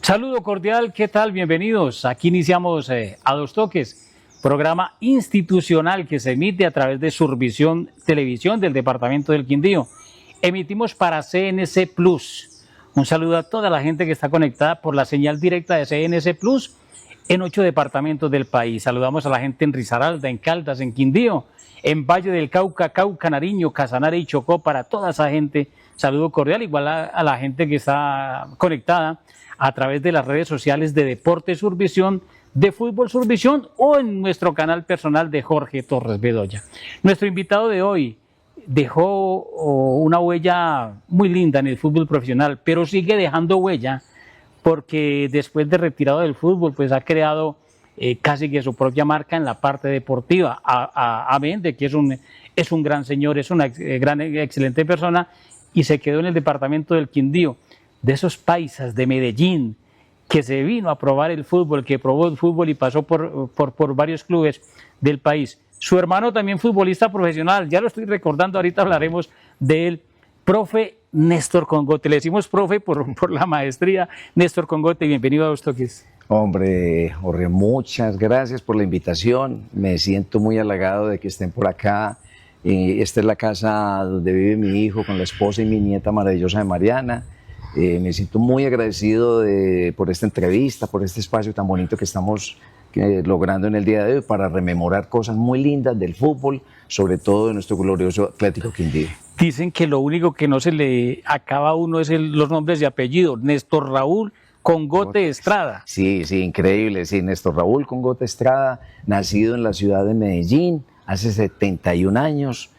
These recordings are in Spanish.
Saludo cordial, ¿qué tal? Bienvenidos. Aquí iniciamos a Dos Toques, programa institucional que se emite a través de Survisión Televisión del Departamento del Quindío. Emitimos para CNC Plus. Un saludo a toda la gente que está conectada por la señal directa de CNC Plus en 8 departamentos del país. Saludamos a la gente en Risaralda, en Caldas, en Quindío, en Valle del Cauca, Cauca, Nariño, Casanare y Chocó. Para toda esa gente, saludo cordial, igual a la gente que está conectada a través de las redes sociales de Deporte Survisión, de Fútbol Survisión o en nuestro canal personal de Jorge Torres Bedoya. Nuestro invitado de hoy dejó una huella muy linda en el fútbol profesional, pero sigue dejando huella porque después de retirado del fútbol, pues ha creado casi que su propia marca en la parte deportiva. Amén de que es un gran señor, es una excelente persona y se quedó en el departamento del Quindío. De esos paisas de Medellín que se vino a probar el fútbol, que probó el fútbol y pasó por varios clubes del país. Su hermano también futbolista profesional, ya lo estoy recordando, ahorita hablaremos del profe Néstor Congote. Le decimos profe por la maestría. Néstor Congote, bienvenido a Dos Toques. Hombre, Jorge, muchas gracias por la invitación. Me siento muy halagado de que estén por acá. Esta es la casa donde vive mi hijo con la esposa y mi nieta maravillosa de Mariana. Me siento muy agradecido por esta entrevista, por este espacio tan bonito que estamos logrando en el día de hoy para rememorar cosas muy lindas del fútbol, sobre todo de nuestro glorioso Atlético Quindío. Dicen que lo único que no se le acaba a uno es los nombres y apellidos. Néstor Raúl Congote Estrada. Sí, increíble. Sí, Néstor Raúl Congote Estrada, nacido en la ciudad de Medellín hace 71 años.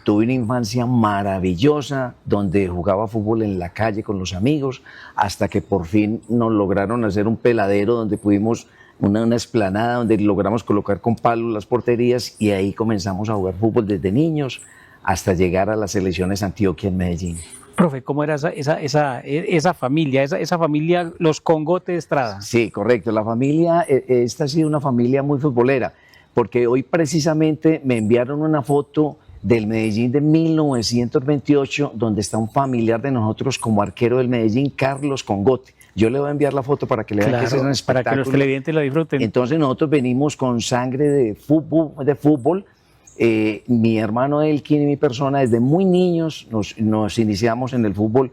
Tuve una infancia maravillosa donde jugaba fútbol en la calle con los amigos hasta que por fin nos lograron hacer un peladero donde pudimos, una explanada donde logramos colocar con palos las porterías y ahí comenzamos a jugar fútbol desde niños hasta llegar a las selecciones Antioquia en Medellín. Profe, ¿cómo era esa familia, los Congote Estrada? Sí, correcto. La familia, esta ha sido una familia muy futbolera porque hoy precisamente me enviaron una foto del Medellín de 1928, donde está un familiar de nosotros como arquero del Medellín, Carlos Congote. Yo le voy a enviar la foto para que le vean que es un espectáculo. Para que los televidentes la disfruten. Entonces nosotros venimos con sangre de fútbol. Mi hermano Elkin y mi persona, desde muy niños nos iniciamos en el fútbol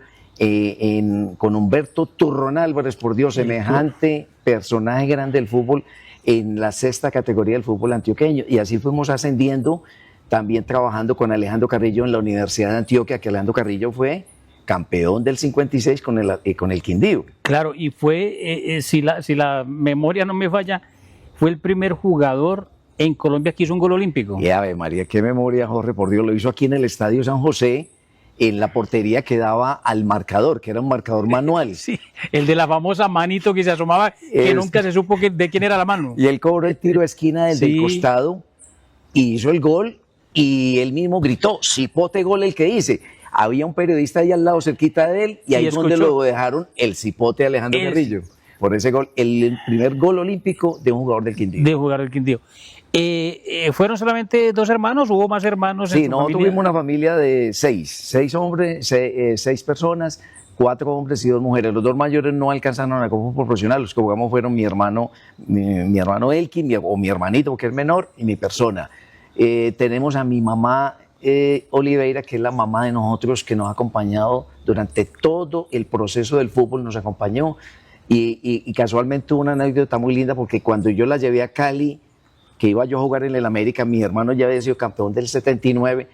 con Humberto Turrón Álvarez, por Dios, semejante personaje grande del fútbol en la 6ª categoría del fútbol antioqueño. Y así fuimos ascendiendo, también trabajando con Alejandro Carrillo en la Universidad de Antioquia, que Alejandro Carrillo fue campeón del 56 con el Quindío. Claro, y fue, si la memoria no me falla, fue el primer jugador en Colombia que hizo un gol olímpico. Y Ave María, qué memoria, Jorge, por Dios, lo hizo aquí en el Estadio San José, en la portería que daba al marcador, que era un marcador manual. Sí, el de la famosa manito que se asomaba, que nunca se supo de quién era la mano. Y él cobró el tiro de esquina del costado, y hizo el gol, y él mismo gritó, cipote gol el que hice. Había un periodista ahí al lado, cerquita de él, y ahí es donde lo dejaron el cipote Alejandro Carrillo. Por ese gol, el primer gol olímpico de un jugador del Quindío. De un jugador del Quindío. ¿Fueron solamente 2 hermanos? ¿Hubo más hermanos? Sí, nosotros tuvimos una familia de 6 hombres, 6 personas, 4 hombres y 2 mujeres. Los 2 mayores no alcanzaron a fútbol profesional. Los que jugamos fueron mi hermano Elkin, o mi hermanito, que es menor, y mi persona. Tenemos a mi mamá Oliveira, que es la mamá de nosotros, que nos ha acompañado durante todo el proceso del fútbol, nos acompañó. Y casualmente tuvo una anécdota muy linda porque cuando yo la llevé a Cali, que iba yo a jugar en el América, mi hermano ya había sido campeón del 79,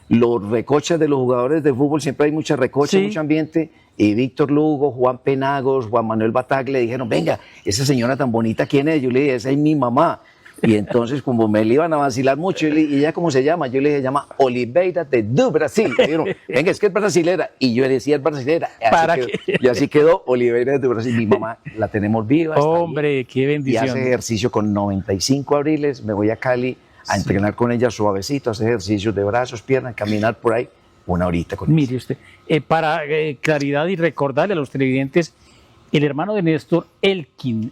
los recochas de los jugadores de fútbol, siempre hay mucha recocha, mucho ambiente, y Víctor Lugo, Juan Penagos, Juan Manuel Batag le dijeron, venga, esa señora tan bonita, ¿quién es? Yo le dije, esa es mi mamá. Y entonces, como me le iban a vacilar mucho, y ella, ¿cómo se llama? Yo le dije, se llama Oliveira do Brasil. Y dijeron, venga, es que es brasilera. Y yo le decía, es brasilera. Y así quedó Oliveira do Brasil. Mi mamá la tenemos viva. Hombre, qué bendición. Y hace ejercicio con 95 abriles. Me voy a Cali a entrenar con ella suavecito, hacer ejercicios de brazos, piernas, caminar por ahí 1 horita con ella. Mire usted, para claridad y recordarle a los televidentes, el hermano de Néstor, Elkin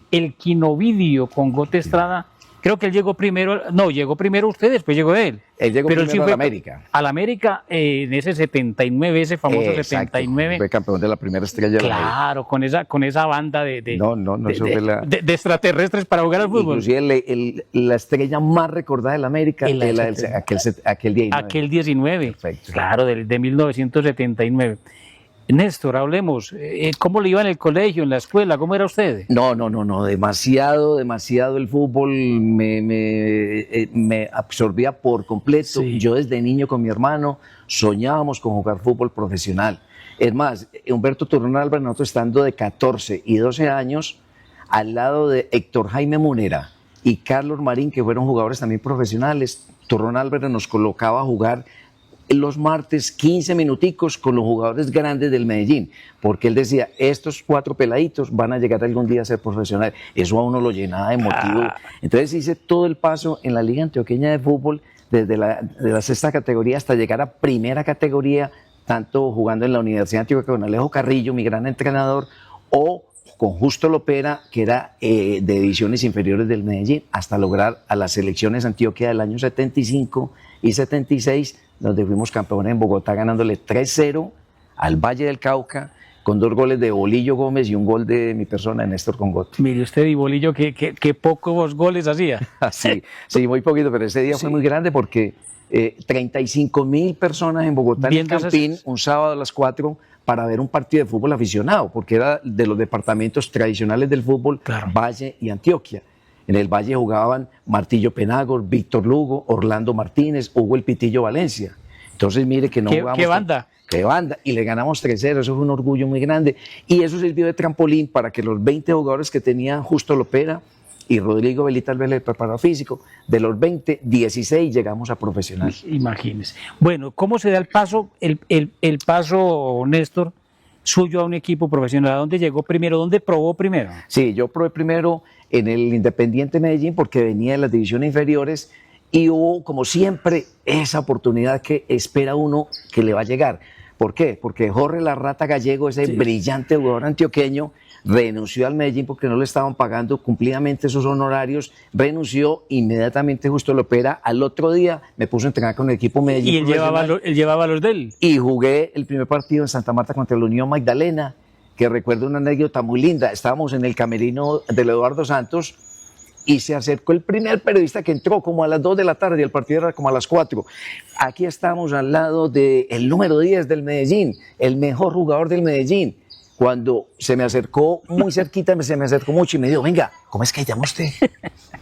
Ovidio Congote Estrada, Creo que él llegó primero, no, llegó primero usted, después llegó él. Él llegó Pero primero a la América. A la América en ese 79, ese famoso Exacto, 79. fue campeón de la primera estrella de la América. Claro, con esa banda eso fue de extraterrestres para jugar al fútbol. Inclusive la estrella más recordada de la América es aquel día. Aquel 19. Perfecto. Claro, de 1979. Néstor, hablemos. ¿Cómo le iba en el colegio, en la escuela? ¿Cómo era usted? No, demasiado el fútbol me absorbía por completo. Sí. Yo desde niño con mi hermano soñábamos con jugar fútbol profesional. Es más, Humberto Turrón Álvarez, nosotros estando de 14 y 12 años, al lado de Héctor Jaime Munera y Carlos Marín, que fueron jugadores también profesionales, Turrón Álvarez nos colocaba a jugar los martes 15 minuticos con los jugadores grandes del Medellín, porque él decía, estos 4 peladitos van a llegar algún día a ser profesionales. Eso a uno lo llenaba de motivo. Entonces hice todo el paso en la Liga Antioqueña de Fútbol, desde de la 6ª categoría hasta llegar a primera categoría, tanto jugando en la Universidad Antioquia con Alejo Carrillo, mi gran entrenador, o con Justo Lopera, que era de divisiones inferiores del Medellín, hasta lograr a las selecciones Antioquia del año 75 y 76, donde fuimos campeones en Bogotá ganándole 3-0 al Valle del Cauca, con 2 goles de Bolillo Gómez y un gol de mi persona, Néstor Congote. Mire usted, y Bolillo, que pocos goles hacía. Sí, muy poquito, pero ese día fue muy grande porque 35.000 personas en Bogotá, en el Campín, un sábado a las 4, para ver un partido de fútbol aficionado, porque era de los departamentos tradicionales del fútbol, claro. Valle y Antioquia. En el Valle jugaban Martillo Penagos, Víctor Lugo, Orlando Martínez, Hugo El Pitillo Valencia. Entonces, mire que no jugamos. ¿Qué banda? ¡Qué banda! Y le ganamos 3-0, eso fue un orgullo muy grande. Y eso sirvió de trampolín para que los 20 jugadores que tenía Justo Lopera y Rodrigo Velita Vélez, el preparador físico, de los 20, 16 llegamos a profesional. Imagínese. Bueno, ¿cómo se da el paso, el paso, Néstor, suyo a un equipo profesional? ¿A dónde llegó primero? ¿Dónde probó primero? Sí, yo probé primero en el Independiente Medellín porque venía de las divisiones inferiores y hubo, como siempre, esa oportunidad que espera uno que le va a llegar. ¿Por qué? Porque Jorge La Rata Gallego, ese brillante jugador antioqueño, renunció al Medellín porque no le estaban pagando cumplidamente sus honorarios, renunció inmediatamente Justo Lopera. Al otro día me puso a entrenar con el equipo Medellín. ¿Y él llevaba los de él? Y jugué el primer partido en Santa Marta contra la Unión Magdalena, que recuerdo una anécdota muy linda. Estábamos en el camerino del Eduardo Santos y se acercó el primer periodista que entró como a las 2 de la tarde y el partido era como a las 4. Aquí estamos al lado del número 10 del Medellín, el mejor jugador del Medellín. Cuando se me acercó muy cerquita, se me acercó mucho y me dijo, venga, ¿cómo es que llama usted?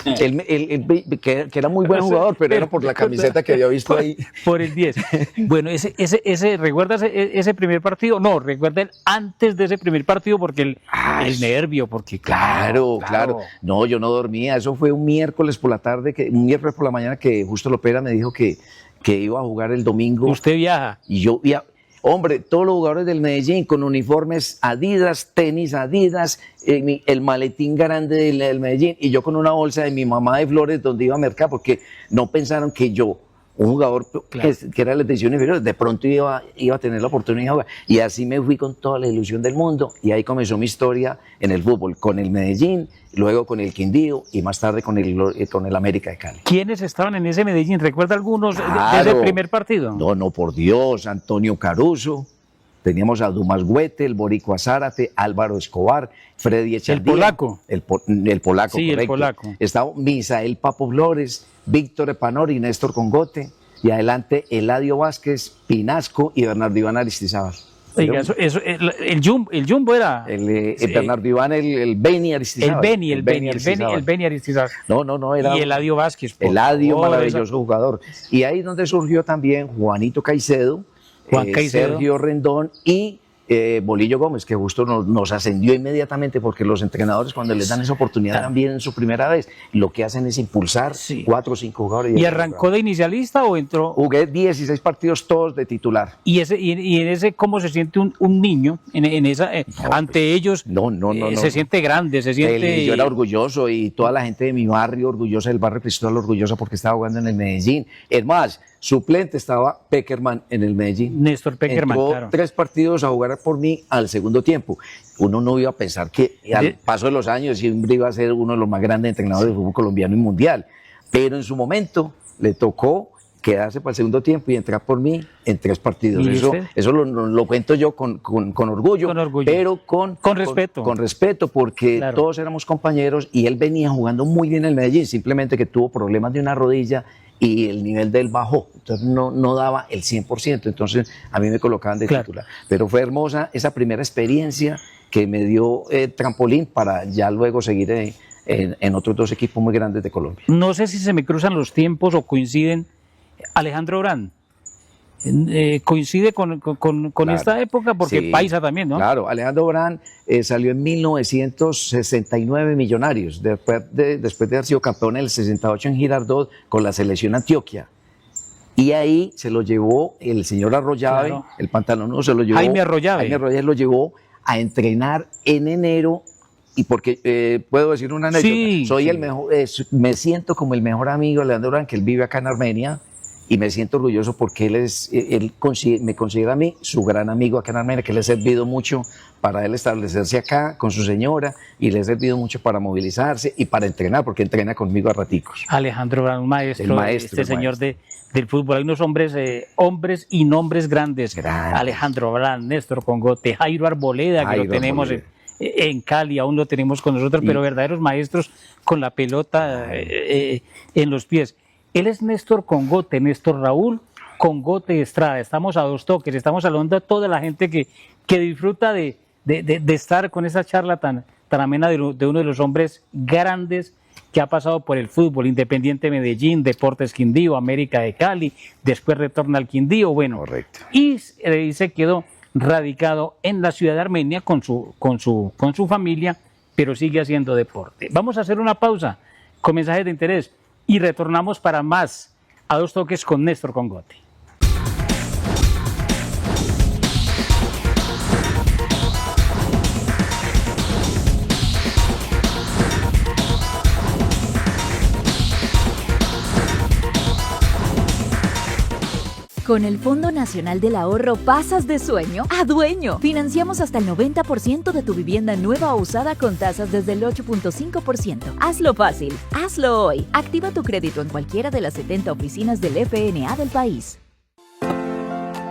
que era muy buen jugador, pero era por la camiseta que había visto ahí. Por el 10. Bueno, ¿recuerda ese primer partido? No, recuerda el antes de ese primer partido porque el nervio, porque claro. No, yo no dormía. Eso fue un miércoles por la tarde, un miércoles por la mañana que Justo Lopera me dijo que iba a jugar el domingo. ¿Usted viaja? Y yo viajo. Hombre, todos los jugadores del Medellín con uniformes Adidas, tenis Adidas, el maletín grande del Medellín y yo con una bolsa de mi mamá de flores donde iba a mercar porque no pensaron que yo, un jugador que era de las divisiones inferiores, de pronto iba a tener la oportunidad de jugar. Y así me fui con toda la ilusión del mundo y ahí comenzó mi historia en el fútbol, con el Medellín, luego con el Quindío y más tarde con el América de Cali. ¿Quiénes estaban en ese Medellín? ¿Recuerda algunos de ese primer partido? No, por Dios, Antonio Caruso, teníamos a Dumas Güete, el Boricua Zárate, Álvaro Escobar, Freddy Echardía. ¿El polaco? El polaco, sí, correcto. El polaco. Estaba Misael Papo Flores, Víctor Epanori, Néstor Congote, y adelante Eladio Vázquez, Pinasco y Bernardo Iván Aristizábal. Oiga, el Jumbo era... Bernardo Iván, el Beni Aristizábal. El Beni Aristizábal. No, era... Y Eladio Vázquez. Eladio, maravilloso jugador. Y ahí es donde surgió también Juanito Caicedo, Sergio Rendón y Bolillo Gómez, que justo nos ascendió inmediatamente porque los entrenadores cuando les dan esa oportunidad también en su primera vez, lo que hacen es impulsar 4 o 5 jugadores. ¿Y arrancó de inicialista o entró? Jugué 16 partidos todos de titular. ¿Y en ese cómo se siente un niño ante ellos? No. Se siente grande, se siente... Yo era orgulloso y toda la gente de mi barrio orgullosa, del barrio Cristóbal orgullosa porque estaba jugando en el Medellín. Es más, Suplente estaba Pekerman en el Medellín. Néstor Pekerman, Entró claro. 3 partidos a jugar por mí al segundo tiempo. Uno no iba a pensar que al paso de los años siempre iba a ser uno de los más grandes entrenadores de fútbol colombiano y mundial. Pero en su momento le tocó quedarse para el segundo tiempo y entrar por mí en 3 partidos. Eso lo cuento yo con orgullo, pero con respeto. Con respeto, porque claro, todos éramos compañeros y él venía jugando muy bien en el Medellín, simplemente que tuvo problemas de una rodilla y el nivel de él bajó, entonces no daba el 100%, entonces a mí me colocaban de titular. Pero fue hermosa esa primera experiencia que me dio trampolín para ya luego seguir en otros 2 equipos muy grandes de Colombia. No sé si se me cruzan los tiempos o coinciden. Alejandro Brand, coincide con claro, esta época, porque sí, paisa también, ¿no? Claro, Alejandro Brand salió en 1969 Millonarios, después de haber sido campeón en el 68 en Girardot con la selección Antioquia. Y ahí se lo llevó el señor Arroyave, claro, el pantalonudo se lo llevó. Jaime Arroyave lo llevó a entrenar en enero. Y porque puedo decir una anécdota, sí, soy sí, el mejor, me siento como el mejor amigo de Alejandro Brand, que él vive acá en Armenia, y me siento orgulloso porque me considera a mí su gran amigo acá en Armenia, que le ha servido mucho para él establecerse acá con su señora, y le ha servido mucho para movilizarse y para entrenar, porque entrena conmigo a raticos. Alejandro Brand, un maestro, señor del fútbol. Hay unos hombres y nombres grandes. Alejandro Brand, Néstor Congote, Jairo Arboleda, que lo tenemos en Cali, aún lo tenemos con nosotros, pero verdaderos maestros con la pelota en los pies. Él es Néstor Congote, Néstor Raúl Congote Estrada. Estamos a 2 toques, estamos hablando a toda la gente que disfruta de estar con esa charla tan amena de uno de los hombres grandes que ha pasado por el fútbol, Independiente Medellín, Deportes Quindío, América de Cali, después retorna al Quindío, bueno, correcto. Y se quedó radicado en la ciudad de Armenia con su familia, pero sigue haciendo deporte. Vamos a hacer una pausa con mensajes de interés y retornamos para más a 2 toques con Néstor Congote. Con el Fondo Nacional del Ahorro pasas de sueño a dueño. Financiamos hasta el 90% de tu vivienda nueva o usada con tasas desde el 8.5%. Hazlo fácil, hazlo hoy. Activa tu crédito en cualquiera de las 70 oficinas del FNA del país.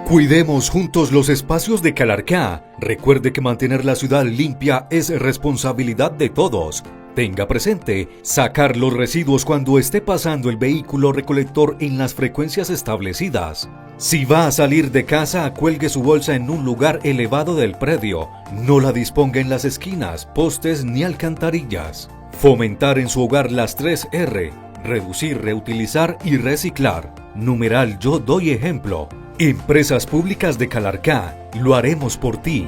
Cuidemos juntos los espacios de Calarcá. Recuerde que mantener la ciudad limpia es responsabilidad de todos. Tenga presente, sacar los residuos cuando esté pasando el vehículo recolector en las frecuencias establecidas. Si va a salir de casa, cuelgue su bolsa en un lugar elevado del predio. No la disponga en las esquinas, postes ni alcantarillas. Fomentar en su hogar las 3 R. Reducir, reutilizar y reciclar. Numeral Yo doy ejemplo. Empresas Públicas de Calarcá, lo haremos por ti.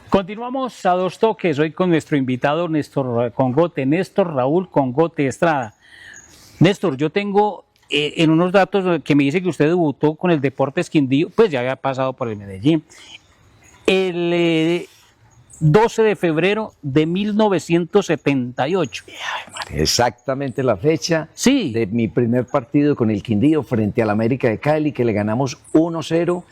Continuamos a 2 toques, hoy con nuestro invitado Néstor Congote, Néstor Raúl Congote Estrada. Néstor, yo tengo en unos datos que me dice que usted debutó con el Deportes Quindío, pues ya había pasado por el Medellín, el 12 de febrero de 1978. Exactamente la fecha sí, de mi primer partido con el Quindío frente al América de Cali, que le ganamos 1-0.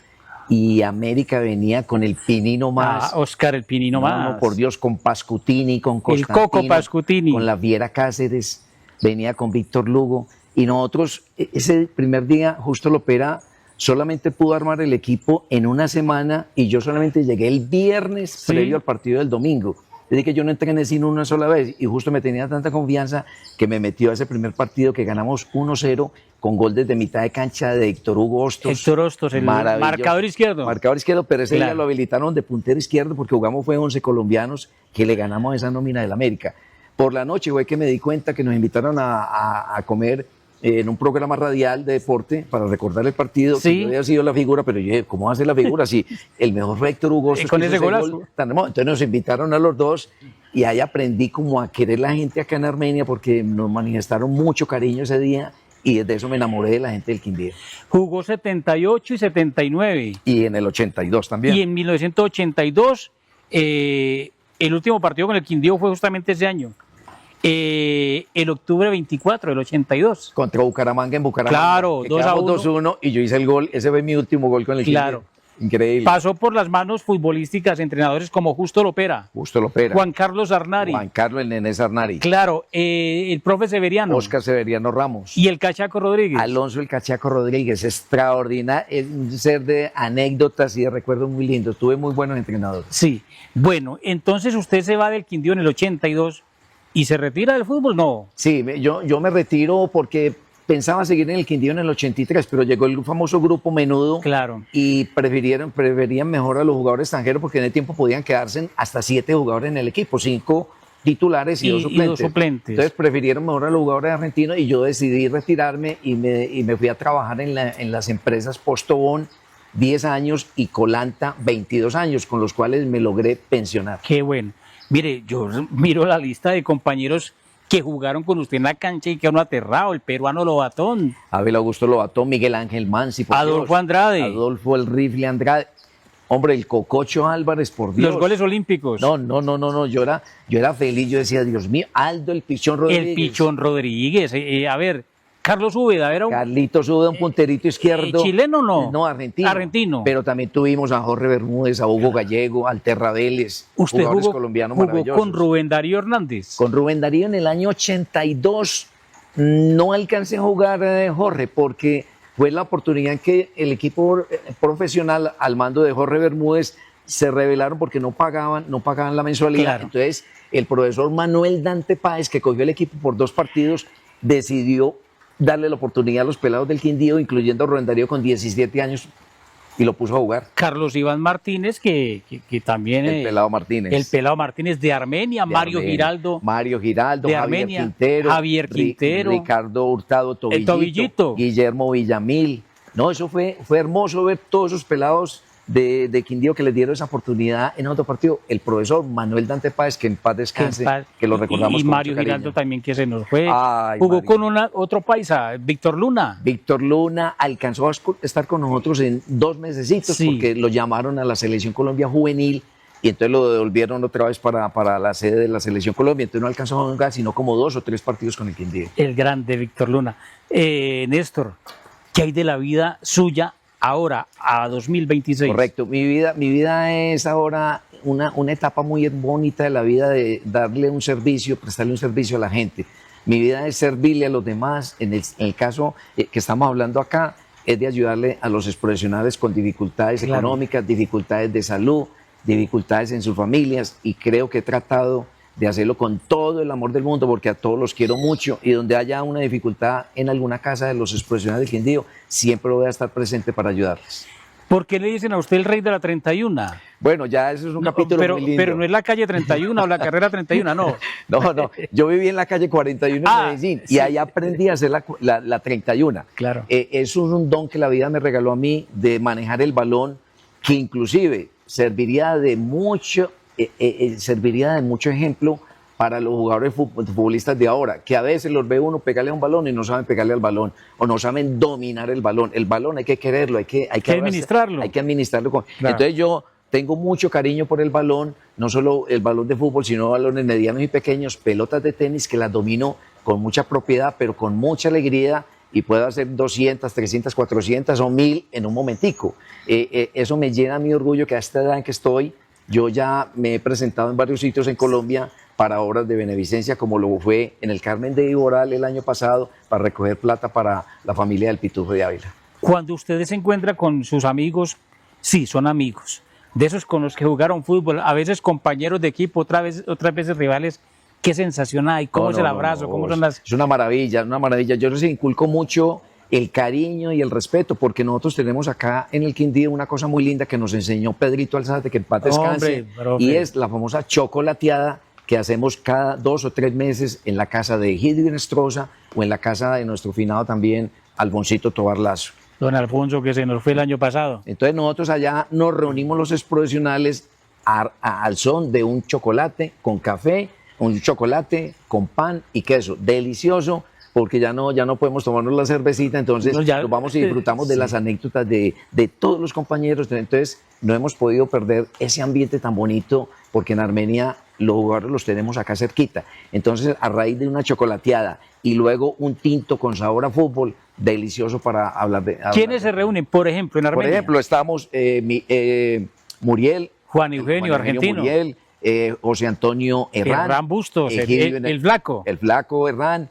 Y América venía con el Pinino Más. Oscar el Pinino Más. No, por Dios, con Pascutini, con Constantino. El Coco Pascutini. Con la Viera Cáceres, venía con Víctor Lugo. Y nosotros, ese primer día, Justo Lopera solamente pudo armar el equipo en una semana y yo solamente llegué el viernes previo al partido del domingo. Es decir, que yo no entrené sino una sola vez y Justo me tenía tanta confianza que me metió a ese primer partido que ganamos 1-0 con gol desde mitad de cancha de Héctor Hugo Hostos. Héctor Hostos, el marcador izquierdo. Marcador izquierdo, pero ese día lo habilitaron de puntero izquierdo porque jugamos fue 11 colombianos que le ganamos esa nómina del América. Por la noche fue que me di cuenta que nos invitaron a comer en un programa radial de deporte para recordar el partido, Sí. que yo había sido la figura, pero yo dije, ¿cómo va a ser la figura si el mejor fue Héctor Hugo? Con ese golazo. Entonces nos invitaron a los dos y ahí aprendí como a querer la gente acá en Armenia porque nos manifestaron mucho cariño ese día y desde eso me enamoré de la gente del Quindío. Jugó 78 y 79. Y en el 82 también. Y en 1982, el último partido con el Quindío fue justamente ese año. El octubre 24 del 82. Contra Bucaramanga en Bucaramanga. Claro, que 2-1. quedamos 2-1 y yo hice el gol. Ese fue mi último gol con el Claro. Quindío. Increíble. Pasó por las manos futbolísticas, entrenadores como Justo Lopera, Justo Lopera. Juan Carlos Arnari, Juan Carlos el Nené Sarnari. claro, el profe Severiano Oscar Severiano Ramos. y el Cachaco Rodríguez. Alonso el Cachaco Rodríguez, extraordinario, es un ser de anécdotas y de recuerdos muy lindos. Tuve muy buenos entrenadores. Sí, bueno, entonces usted se va del Quindío en el 82 y se retira del fútbol, no. Sí, yo me retiro porque pensaba seguir en el Quindío en el 83, pero llegó el famoso grupo Menudo Claro. y preferían mejor a los jugadores extranjeros porque en el tiempo podían quedarse hasta 7 jugadores en el equipo, 5 titulares y 2 suplentes. Entonces prefirieron mejor a los jugadores argentinos y yo decidí retirarme y me fui a trabajar en las empresas Postobón 10 años y Colanta 22 años, con los cuales me logré pensionar. Qué bueno. Mire, yo miro la lista de compañeros que jugaron con usted en la cancha y quedaron aterrados, el peruano Lobatón, Abel Augusto Lobatón, Miguel Ángel Mansi, por Adolfo Dios. Andrade, Adolfo el Rifle Andrade. Hombre, el Cococho Álvarez, por Dios. los goles olímpicos, No, yo era feliz, yo decía, Dios mío, Aldo el Pichón Rodríguez. el Pichón Rodríguez, a ver, Carlos Úbeda, era un Carlitos Uda, un punterito izquierdo. ¿chileno o no? No, argentino. Argentino. Pero también tuvimos a Jorge Bermúdez, a Hugo Gallego, al Terra Vélez, Usted jugadores jugó, colombianos jugó maravillosos. con Rubén Darío Hernández. Con Rubén Darío en el año 82 no alcancé a jugar, Jorge, porque fue la oportunidad en que el equipo profesional al mando de Jorge Bermúdez se rebelaron porque no pagaban la mensualidad. Claro. Entonces el profesor Manuel Dante Páez, que cogió el equipo por 2 partidos, decidió darle la oportunidad a los pelados del Quindío, incluyendo a Rubén Darío con 17 años, y lo puso a jugar. Carlos Iván Martínez, que también... El pelado Martínez. El pelado Martínez de Armenia, De Mario Armenia. Giraldo. Mario Giraldo, de Javier Armenia, Quintero, Javier Quintero, Ricardo Hurtado Tobillito, Tobillito. Guillermo Villamil. No, eso fue hermoso ver todos esos pelados de Quindío que les dieron esa oportunidad en otro partido. El profesor Manuel Dante Páez, que en paz descanse, que lo recordamos y con Mario mucho cariño. Giraldo también, que se nos fue. Ay, Jugó Mario. con otro paisa, Víctor Luna. Víctor Luna alcanzó a estar con nosotros en 2 mesecitos Sí. porque lo llamaron a la Selección Colombia Juvenil y entonces lo devolvieron otra vez para la sede de la Selección Colombia. Entonces no alcanzó a jugar sino como 2 o 3 partidos con el Quindío. El grande Víctor Luna. Néstor, ¿qué hay de la vida suya ahora, a 2026? Correcto, mi vida es ahora una etapa muy bonita de la vida de darle un servicio, prestarle un servicio a la gente. Mi vida es servirle a los demás. En el caso que estamos hablando acá, es de ayudarle a los profesionales con dificultades Claro. económicas, dificultades de salud, dificultades en sus familias, y creo que he tratado de hacerlo con todo el amor del mundo porque a todos los quiero mucho, y donde haya una dificultad en alguna casa de los profesionales del Quindío, siempre voy a estar presente para ayudarles. ¿Por qué le dicen a usted el rey de la 31? Bueno, ya eso es un capítulo pero, muy lindo. pero no es la calle 31 o la carrera 31, no. No, yo viví en la calle 41 en Medellín y sí. ahí aprendí a hacer la 31. Claro. Eso es un don que la vida me regaló a mí de manejar el balón, que inclusive serviría de mucho ejemplo para los jugadores futbolistas de ahora, que a veces los ve uno pegarle a un balón y no saben pegarle al balón, o no saben dominar el balón. El balón hay que quererlo, hay que administrarlo. Hay que administrarlo. Claro. Entonces yo tengo mucho cariño por el balón, no solo el balón de fútbol, sino balones medianos y pequeños, pelotas de tenis que las domino con mucha propiedad, pero con mucha alegría, y puedo hacer 200, 300, 400 o 1000 en un momentico. Eso me llena mi orgullo que a esta edad en que estoy, yo ya me he presentado en varios sitios en Colombia para obras de beneficencia, como lo fue en el Carmen de Iboral el año pasado, para recoger plata para la familia del Pitufo de Ávila. Cuando usted se encuentra con sus amigos, sí, son amigos, de esos con los que jugaron fútbol, a veces compañeros de equipo, otras veces rivales, ¿qué sensación hay? ¿Cómo es el abrazo? ¿Cómo son las...? Es una maravilla, una maravilla. Yo les inculco mucho el cariño y el respeto, porque nosotros tenemos acá en el Quindío una cosa muy linda que nos enseñó Pedrito Alzate, que en paz descanse, Hombre, profe. y es la famosa chocolateada, que hacemos cada 2 o 3 meses en la casa de Egidio Nestroza o en la casa de nuestro finado también, Alfoncito Tobar Lazo. Don Alfonso, que se nos fue el año pasado. Entonces nosotros allá nos reunimos los exprofesionales al son de un chocolate con café, un chocolate con pan y queso, delicioso, porque ya no podemos tomarnos la cervecita, entonces nos vamos y disfrutamos de las anécdotas de todos los compañeros, entonces no hemos podido perder ese ambiente tan bonito, porque en Armenia los jugadores los tenemos acá cerquita, entonces a raíz de una chocolateada y luego un tinto con sabor a fútbol, delicioso para hablar de... ¿Quiénes se reúnen, por ejemplo, en Armenia? Por ejemplo, estamos Muriel, Juan Eugenio, argentino. Muriel, José Antonio Herrán Bustos, el flaco. El flaco Herrán,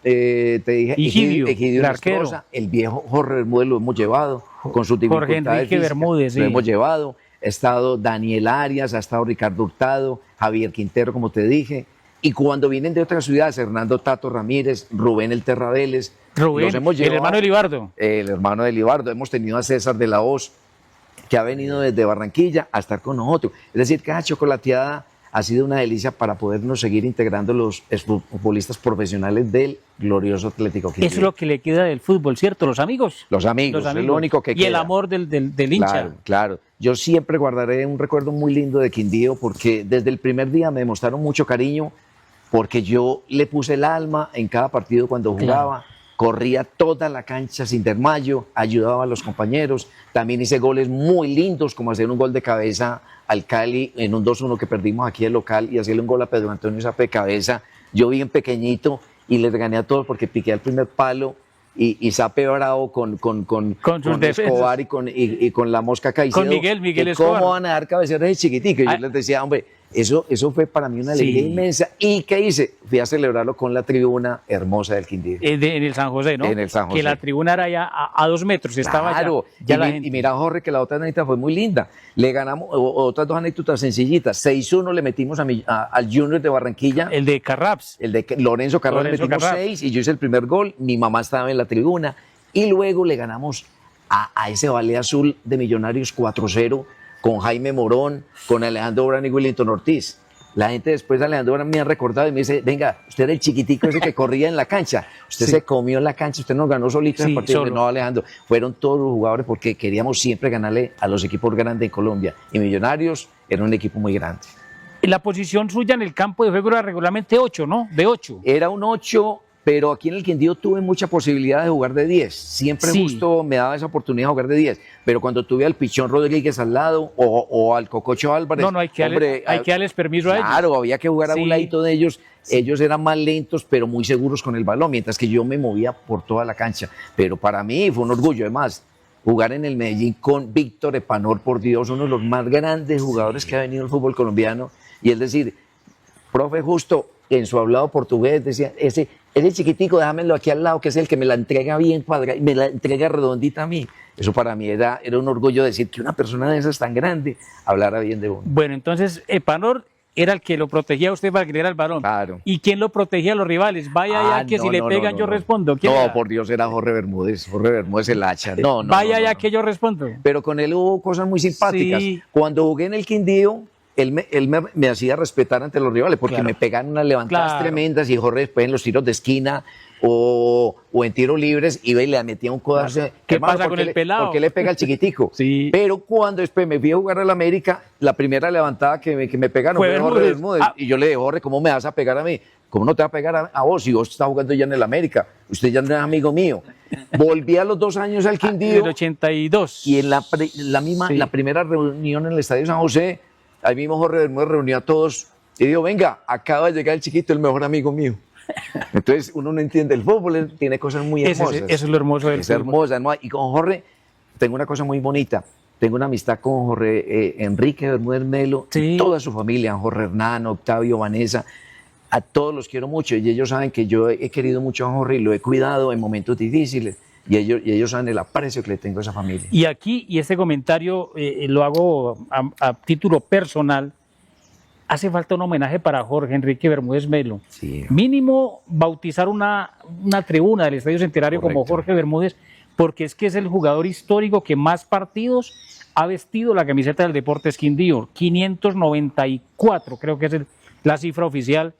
te dije, Egidio el arquero. El viejo Jorge Bermúdez lo hemos llevado, con sus dificultades Jorge Enrique Bermúdez, lo hemos llevado. Ha estado Daniel Arias, ha estado Ricardo Hurtado, Javier Quintero, como te dije. Y cuando vienen de otras ciudades, Hernando Tato Ramírez, Rubén El Terra Vélez. Rubén, el hermano de Libardo. El hermano de Libardo. Hemos tenido a César de la Hoz, que ha venido desde Barranquilla a estar con nosotros. Es decir, cada chocolateada ha sido una delicia para podernos seguir integrando los futbolistas profesionales del glorioso Atlético Quindío. Eso es lo que le queda del fútbol, ¿cierto? Los amigos. Los amigos, es lo único que queda. Y el amor del hincha. Claro, claro. Yo siempre guardaré un recuerdo muy lindo de Quindío, porque desde el primer día me demostraron mucho cariño, porque yo le puse el alma en cada partido cuando jugaba. Claro. Corría toda la cancha sin desmayo, ayudaba a los compañeros. También hice goles muy lindos, como hacer un gol de cabeza al Cali en un 2-1 que perdimos aquí el local y hacerle un gol a Pedro Antonio Zape de cabeza. Yo bien pequeñito y les gané a todos porque piqué al primer palo y Zape bravo con Escobar y con la Mosca Caicedo. Con Miguel Escobar. ¿Cómo van a dar cabeceras de chiquitico? Y yo les decía, hombre, eso fue para mí una alegría inmensa. ¿Y qué hice? Fui a celebrarlo con la tribuna hermosa del Quindío. En el San José, ¿no? En el San José. Que la tribuna era ya a 2 metros, estaba claro. ya la gente. Y mira, Jorge, que la otra anécdota fue muy linda. Le ganamos otras 2 anécdotas sencillitas. 6-1 le metimos al Junior de Barranquilla. El de Carraps. El de Lorenzo Carraps le metimos 6 y yo hice el primer gol. Mi mamá estaba en la tribuna. Y luego le ganamos a ese Ballet Azul de Millonarios 4-0 con Jaime Morón, con Alejandro Brán y Willington Ortiz. La gente después de Alejandro Brán me ha recordado y me dice, venga, usted era el chiquitico ese que corría en la cancha, usted se comió en la cancha, usted nos ganó solito en el partido. No, Alejandro, fueron todos los jugadores porque queríamos siempre ganarle a los equipos grandes de Colombia y Millonarios era un equipo muy grande. La posición suya en el campo de juego era regularmente 8, ¿no? De 8. Era un 8, pero aquí en el Quindío tuve mucha posibilidad de jugar de 10. Siempre justo me daba esa oportunidad de jugar de 10. Pero cuando tuve al Pichón Rodríguez al lado o al Cococho Álvarez... No, hay que darles permiso a ellos. Claro, había que jugar a un ladito de ellos. Ellos eran más lentos, pero muy seguros con el balón, mientras que yo me movía por toda la cancha. Pero para mí fue un orgullo, además, jugar en el Medellín con Víctor Epanor, por Dios, uno de los más grandes jugadores que ha venido el fútbol colombiano. Y él decir, profe, justo en su hablado portugués, decía, ese chiquitico, déjamelo aquí al lado, que es el que me la entrega bien cuadrada y me la entrega redondita a mí. Eso para mí era un orgullo decir que una persona de esas tan grande hablara bien de uno. Bueno, entonces Epanor era el que lo protegía a usted para que le diera el balón. Claro. ¿Y quién lo protegía a los rivales? Vaya ya que si le pegan yo respondo. No, por Dios, era Jorge Bermúdez el hacha. Vaya ya que yo respondo. Pero con él hubo cosas muy simpáticas. Sí. Cuando jugué en el Quindío, él me hacía respetar ante los rivales porque me pegaban unas levantadas tremendas y Jorge después en los tiros de esquina o en tiros libres iba y le metía un codazo. ¿Qué pasa con el pelado? ¿Por qué le pega al chiquitico? Sí. Pero cuando después me fui a jugar al América, la primera levantada que me pegaron fue Jorge Bermúdez. Y yo le dije, Jorge, ¿cómo me vas a pegar a mí? ¿Cómo no te va a pegar a vos si vos estás jugando ya en el América? Usted ya no es amigo mío. Volví a los 2 años al Quindío. En el 82. Y en la primera reunión en el Estadio San José, ahí mismo Jorge Bermúdez reunió a todos y dijo, venga, acaba de llegar el chiquito, el mejor amigo mío. Entonces uno no entiende el fútbol, tiene cosas muy hermosas. Eso es lo hermoso del fútbol. Es hermosa, ¿no? Y con Jorge tengo una cosa muy bonita. Tengo una amistad con Jorge Enrique Bermúdez Melo, y toda su familia, Jorge Hernán, Octavio, Vanessa. A todos los quiero mucho y ellos saben que yo he querido mucho a Jorge y lo he cuidado en momentos difíciles. Y ellos saben el aprecio que le tengo a esa familia. Y aquí, y este comentario lo hago a título personal, hace falta un homenaje para Jorge Enrique Bermúdez Melo. Sí. Mínimo bautizar una tribuna del Estadio Centenario como Jorge Bermúdez, porque es que es el jugador histórico que más partidos ha vestido la camiseta del Deportes Quindío. 594 creo que es la cifra oficial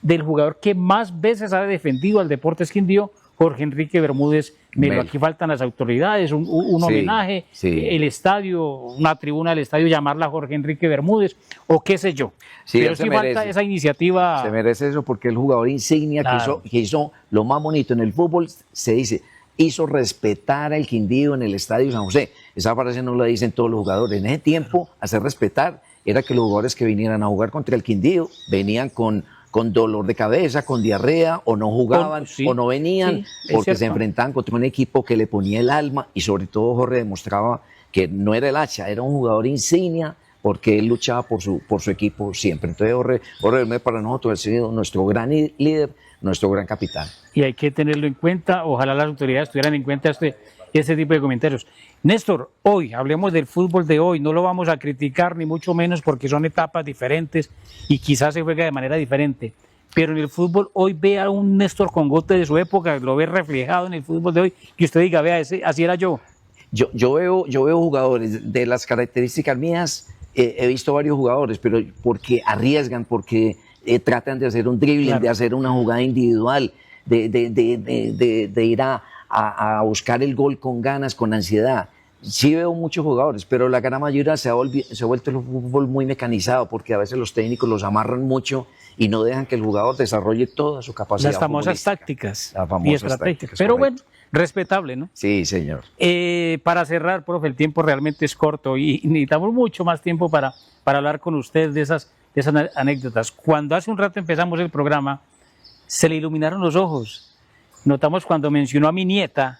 del jugador que más veces ha defendido al Deportes Quindío, Jorge Enrique Bermúdez Melo. Aquí faltan las autoridades, un Sí, homenaje, sí. el estadio, una tribuna del estadio, llamarla Jorge Enrique Bermúdez, o qué sé yo. Sí, Pero él se sí falta merece. esa iniciativa. Se merece eso porque el jugador insignia Claro. que hizo lo más bonito en el fútbol, se dice, hizo respetar al Quindío en el Estadio San José. Esa frase no la dicen todos los jugadores. En ese tiempo, hacer respetar era que los jugadores que vinieran a jugar contra el Quindío venían con dolor de cabeza, con diarrea, o no jugaban, Sí, o no venían, sí, es porque se cierto. enfrentaban contra un equipo que le ponía el alma, y sobre todo Jorge demostraba que no era el hacha, era un jugador insignia, porque él luchaba por su equipo siempre. Entonces Jorge Bermúdez para nosotros ha sido nuestro gran líder, nuestro gran capitán. Y hay que tenerlo en cuenta. Ojalá las autoridades tuvieran en cuenta este tipo de comentarios. Néstor, hoy, hablemos del fútbol de hoy. No lo vamos a criticar, ni mucho menos, porque son etapas diferentes y quizás se juega de manera diferente. Pero en el fútbol hoy ve a un Néstor Congote de su época, lo ve reflejado en el fútbol de hoy, que usted diga, vea, así era yo. Yo veo jugadores de las características mías, he visto varios jugadores, pero porque arriesgan, porque tratan de hacer un dribbling, Claro. de hacer una jugada individual, de ir a buscar el gol con ganas, con ansiedad. Sí veo muchos jugadores, pero la gran mayoría se ha vuelto el fútbol muy mecanizado, porque a veces los técnicos los amarran mucho y no dejan que el jugador desarrolle toda su capacidad Las famosas futbolística. tácticas Las famosas y estrategias. tácticas, Pero correcto. bueno, respetable, ¿no? Sí, señor. Para cerrar, profe, el tiempo realmente es corto y necesitamos mucho más tiempo para hablar con usted de esas anécdotas. Cuando hace un rato empezamos el programa, se le iluminaron los ojos. Notamos cuando mencionó a mi nieta,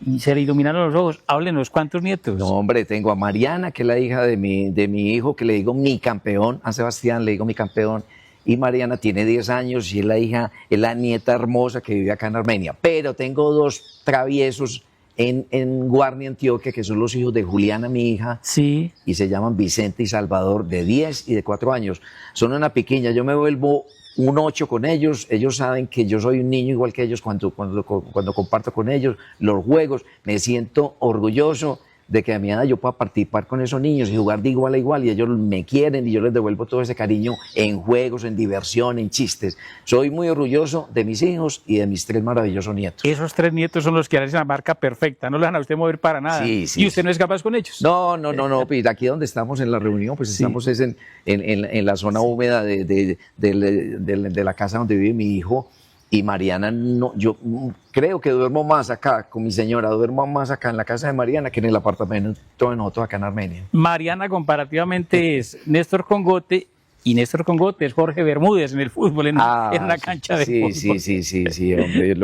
y se le iluminaron los ojos. Háblenos, ¿cuántos nietos? No, hombre, tengo a Mariana, que es la hija de mi hijo, que le digo mi campeón, a Sebastián le digo mi campeón, y Mariana tiene 10 años y es la nieta hermosa que vive acá en Armenia. Pero tengo dos traviesos en Guarni, Antioquia, que son los hijos de Juliana, mi hija, Sí. y se llaman Vicente y Salvador, de 10 y de 4 años. Son una piquiña, yo me vuelvo un 8 con ellos saben que yo soy un niño igual que ellos cuando comparto con ellos los juegos, me siento orgulloso de que a mi edad yo pueda participar con esos niños y jugar de igual a igual, y ellos me quieren y yo les devuelvo todo ese cariño en juegos, en diversión, en chistes. Soy muy orgulloso de mis hijos y de mis 3 maravillosos nietos. Esos 3 nietos son los que hacen la marca perfecta, no lo dejan a usted mover para nada. Sí, sí, y usted sí. no es capaz con ellos. No, pues aquí donde estamos en la reunión, pues Sí. estamos es en la zona húmeda de la casa donde vive mi hijo, y Mariana, no, yo creo que duermo más acá con mi señora, duermo más acá en la casa de Mariana que en el apartamento de nosotros acá en Armenia. Mariana comparativamente es Néstor Congote, y Néstor Congote es Jorge Bermúdez en el fútbol, en una cancha de fútbol. Sí, hombre,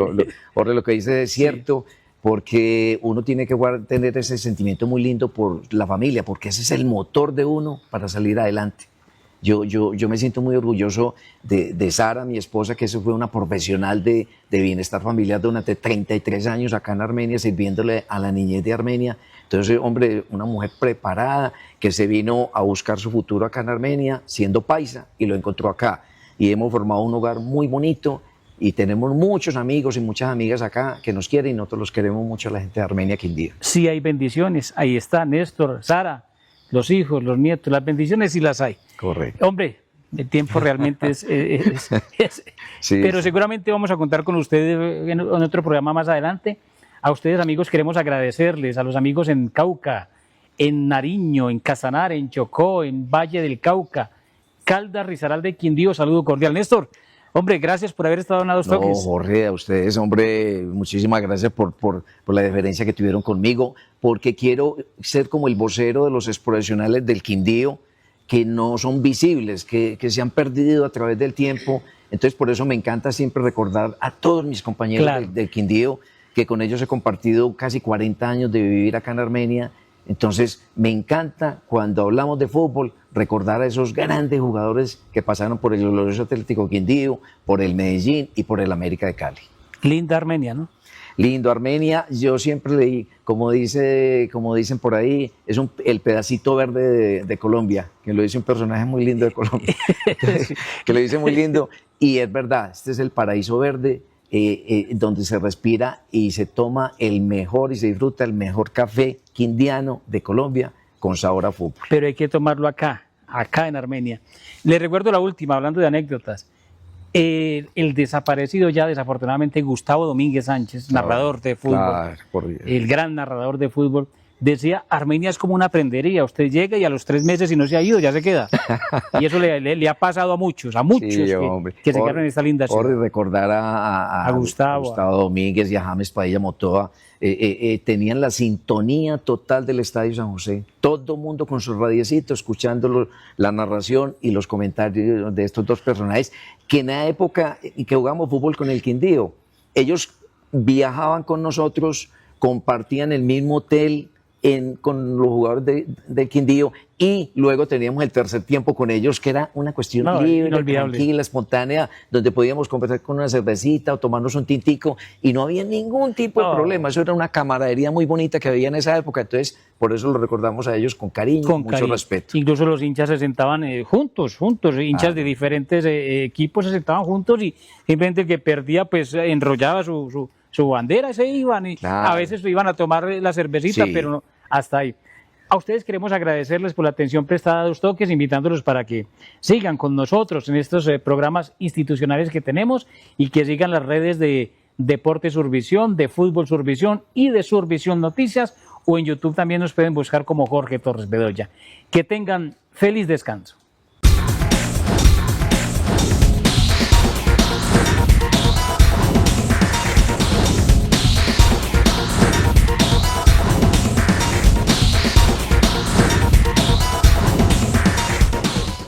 Jorge, lo que dice es cierto, porque uno tiene que tener ese sentimiento muy lindo por la familia, porque ese es el motor de uno para salir adelante. Yo me siento muy orgulloso de Sara, mi esposa, que eso fue una profesional de bienestar familiar durante 33 años acá en Armenia, sirviéndole a la niñez de Armenia. Entonces, hombre, una mujer preparada que se vino a buscar su futuro acá en Armenia, siendo paisa, y lo encontró acá. Y hemos formado un hogar muy bonito, y tenemos muchos amigos y muchas amigas acá que nos quieren, y nosotros los queremos mucho a la gente de Armenia, Quindío. Sí hay bendiciones, ahí está Néstor, Sara, los hijos, los nietos, las bendiciones sí las hay. Correcto. Hombre, el tiempo realmente es Sí, pero sí. seguramente vamos a contar con ustedes en otro programa más adelante. A ustedes, amigos, queremos agradecerles, a los amigos en Cauca, en Nariño, en Casanare, en Chocó, en Valle del Cauca, Caldas, Risaralda y Quindío, saludo cordial. Néstor, hombre, gracias por haber estado en A Dos No, Toques. Jorge, a ustedes, hombre, muchísimas gracias por la deferencia que tuvieron conmigo, porque quiero ser como el vocero de los exprofesionales del Quindío, que no son visibles, que se han perdido a través del tiempo. Entonces, por eso me encanta siempre recordar a todos mis compañeros Claro. del Quindío, que con ellos he compartido casi 40 años de vivir acá en Armenia. Entonces, me encanta cuando hablamos de fútbol recordar a esos grandes jugadores que pasaron por el glorioso Atlético Quindío, por el Medellín y por el América de Cali. Linda Armenia, ¿no? Lindo, Armenia, yo siempre leí, como dicen por ahí, es el pedacito verde de Colombia, que lo dice un personaje muy lindo de Colombia, que lo dice muy lindo, y es verdad, este es el paraíso verde, donde se respira y se toma el mejor y se disfruta el mejor café quindiano de Colombia con sabor a fútbol. Pero hay que tomarlo acá, acá en Armenia. Les recuerdo la última, hablando de anécdotas. El desaparecido ya desafortunadamente Gustavo Domínguez Sánchez, narrador de fútbol, Claro, por Dios. el gran narrador de fútbol, decía, Armenia es como una prendería, usted llega y a los 3 meses y no se ha ido, ya se queda. Y eso le ha pasado a muchos Sí, hombre. que se quedaron en esta linda ciudad. Por recordar a Gustavo. Domínguez y a James Padilla Motoa, tenían la sintonía total del Estadio San José. Todo mundo con sus radiecitos, escuchando la narración y los comentarios de estos dos personajes, que en la época en que jugamos fútbol con el Quindío, ellos viajaban con nosotros, compartían el mismo hotel con los jugadores del Quindío, y luego teníamos el tercer tiempo con ellos, que era una cuestión libre, inolvidable, tranquila, espontánea, donde podíamos conversar con una cervecita o tomarnos un tintico y no había ningún tipo de problema. Eso era una camaradería muy bonita que había en esa época. Entonces, por eso lo recordamos a ellos con cariño, mucho respeto. Incluso los hinchas se sentaban juntos, hinchas de diferentes equipos se sentaban juntos, y simplemente el que perdía pues enrollaba su bandera y se iban, y a veces iban a tomar la cervecita, pero no, hasta ahí. A ustedes queremos agradecerles por la atención prestada a Dos Toques, invitándolos para que sigan con nosotros en estos programas institucionales que tenemos, y que sigan las redes de Deporte Survisión, de Fútbol Survisión y de Survisión Noticias, o en YouTube también nos pueden buscar como Jorge Torres Bedoya. Que tengan feliz descanso.